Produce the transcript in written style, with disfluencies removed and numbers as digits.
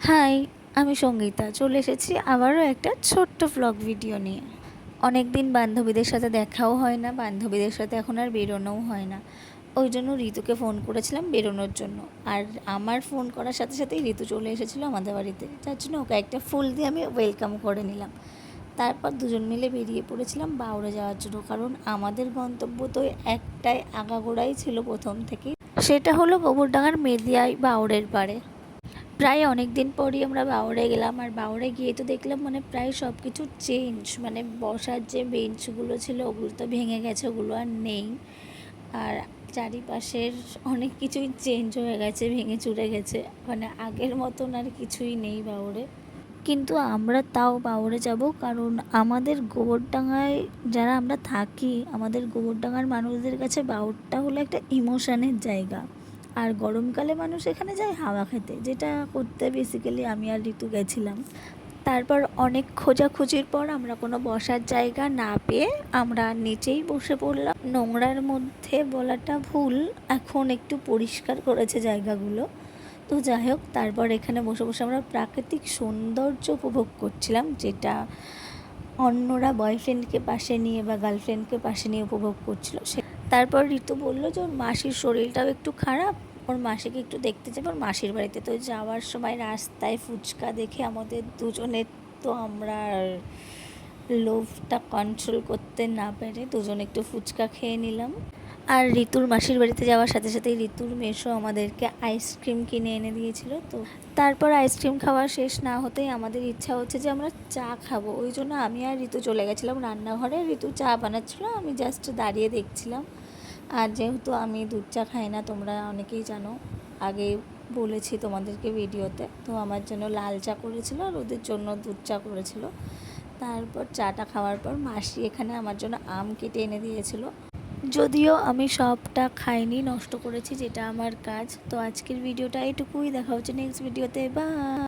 High, আমি সঙ্গীতা চলে এসেছি আবারও একটা ছোট্ট ভ্লগ ভিডিও নিয়ে। অনেক দিন বান্ধবীদের সাথে দেখাও হয় না, বান্ধবীদের সাথে এখন আর বেরোনোও হয় না। ওই জন্য ঋতুকে ফোন করেছিলাম বেরোনোর জন্য। আর আমার ফোন করার সাথে সাথেই ঋতু চলে এসেছিলো আমাদের বাড়িতে, যার জন্য ওকে একটা ফুল দিয়ে আমি ওয়েলকাম করে নিলাম। তারপর দুজন মিলে বেরিয়ে পড়েছিলাম বাউড়ে যাওয়ার জন্য, কারণ আমাদের গন্তব্য তো একটাই আগাগোড়াই ছিল প্রথম থেকেই, সেটা হলো গোবরডাঙ্গার মেদিয়ায় বাউড়ের পাড়ে। প্রায় অনেক দিন পরই আমরা বাউড়ে গেলাম, আর বাউড়ে গিয়ে তো দেখলাম প্রায় সব কিছু চেঞ্জ, বসার যে বেঞ্চগুলো ছিল ওগুলো তো ভেঙে গেছে, ওগুলো আর নেই। আর চারিপাশের অনেক কিছুই চেঞ্জ হয়ে গেছে, ভেঙে চুরে গেছে, আগের মতন আর কিছুই নেই বাউড়ে। কিন্তু আমরা তাও বাউড়ে যাব, কারণ আমাদের গোবরডাঙ্গায় যারা আমরা থাকি, আমাদের গোবরডাঙ্গার মানুষদের কাছে বাউড়টা হলো একটা ইমোশনের জায়গা। আর গরমকালে মানুষ এখানে যায় হাওয়া খেতে, যেটা করতে বেসিক্যালি আমি আর ঋতু গেছিলাম। তারপর অনেক খোঁজাখুঁজির পর আমরা কোনো বসার জায়গা না পেয়ে আমরা নিচেই বসে পড়লাম। নোংরার মধ্যে বলাটা ভুল, এখন একটু পরিষ্কার করেছে জায়গাগুলো। তো যাই হোক, তারপর এখানে বসে বসে আমরা প্রাকৃতিক সৌন্দর্য উপভোগ করছিলাম, যেটা অন্যরা বয়ফ্রেন্ডকে পাশে নিয়ে বা গার্লফ্রেন্ডকে পাশে নিয়ে উপভোগ করছিল। তারপর ঋতু বললো যে ওর মাসির শরীরটাও একটু খারাপ, ওর মাসিকে একটু দেখতে যাবে ওর মাসির বাড়িতে। তো যাওয়ার সময় রাস্তায় ফুচকা দেখে আমাদের দুজনের, তো আমরা লোভটা কন্ট্রোল করতে না পেরে দুজন একটু ফুচকা খেয়ে নিলাম। আর ঋতুর মাসির বাড়িতে যাওয়ার সাথে সাথেই ঋতুর মেসো আমাদেরকে আইসক্রিম কিনে এনে দিয়েছিল। তো তারপর আইসক্রিম খাওয়া শেষ না হতেই আমাদের ইচ্ছা হচ্ছে যে আমরা চা খাবো, ওই জন্য আমি আর ঋতু চলে গেছিলাম রান্নাঘরে। ঋতু চা বানাচ্ছিল, আমি জাস্ট দাঁড়িয়ে দেখছিলাম। আর যেহেতু আমি দুধ চা খাই না, তোমরা অনেকেই জানো, আগে বলেছি তোমাদেরকে ভিডিওতে, তো আমার জন্য লাল চা করেছিল আর ওদের জন্য দুধ চা করেছিল। তারপর চাটা খাওয়ার পর মাসি এখানে আমার জন্য আম কেটে এনে দিয়েছিল, যদিও আমি সবটা খাইনি, নষ্ট করেছি, যেটা আমার কাজ। তো আজকের ভিডিওটা এটুকুই, দেখা হচ্ছে নেক্সট ভিডিওতে, বাই।